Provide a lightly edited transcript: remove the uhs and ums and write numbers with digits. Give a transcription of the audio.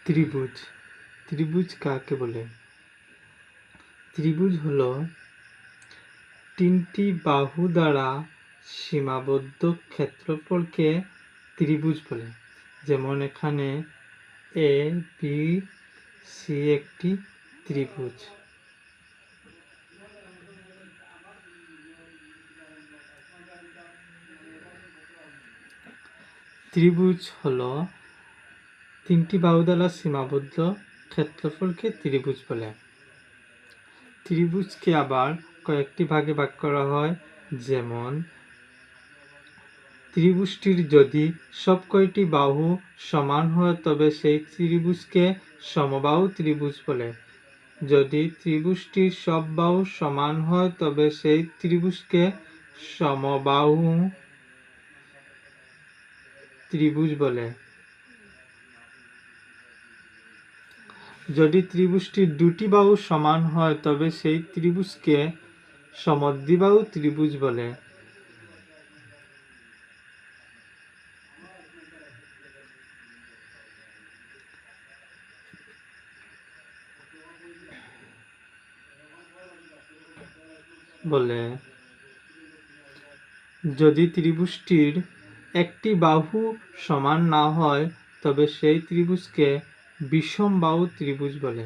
ত্রিভুজ। ত্রিভুজ কাকে বলে? ত্রিভুজ হলো তিনটি বাহু দ্বারা সীমাবদ্ধ ক্ষেত্রফলকে ত্রিভুজ বলে। যেমন এখানে এ বি সি একটি ত্রিভুজ। ত্রিভুজ হলো তিনটি বাহু দ্বারা সীমাবদ্ধ ক্ষেত্রফলকে ত্রিভুজ বলে। ত্রিভুজকে আবার কয়েকটি ভাগে ভাগ করা হয়। যেমন ত্রিভুজটির যদি সব কয়টি বাহু সমান হয় তবে সেই ত্রিভুজকে সমবাহু ত্রিভুজ বলে। যদি ত্রিভুজটির সব বাহু সমান হয় তবে সেই ত্রিভুজকে সমবাহু ত্রিভুজ বলে। যদি ত্রিভুজটির দুটি বাহু সমান হয় তবে সেই ত্রিভুজকে সমদ্বিবাহু ত্রিভুজ বলে। যদি ত্রিভুজটির একটি বাহু সমান না হয় তবে সেই ত্রিভুজকে বিষমবাহু ত্রিভুজ বলে।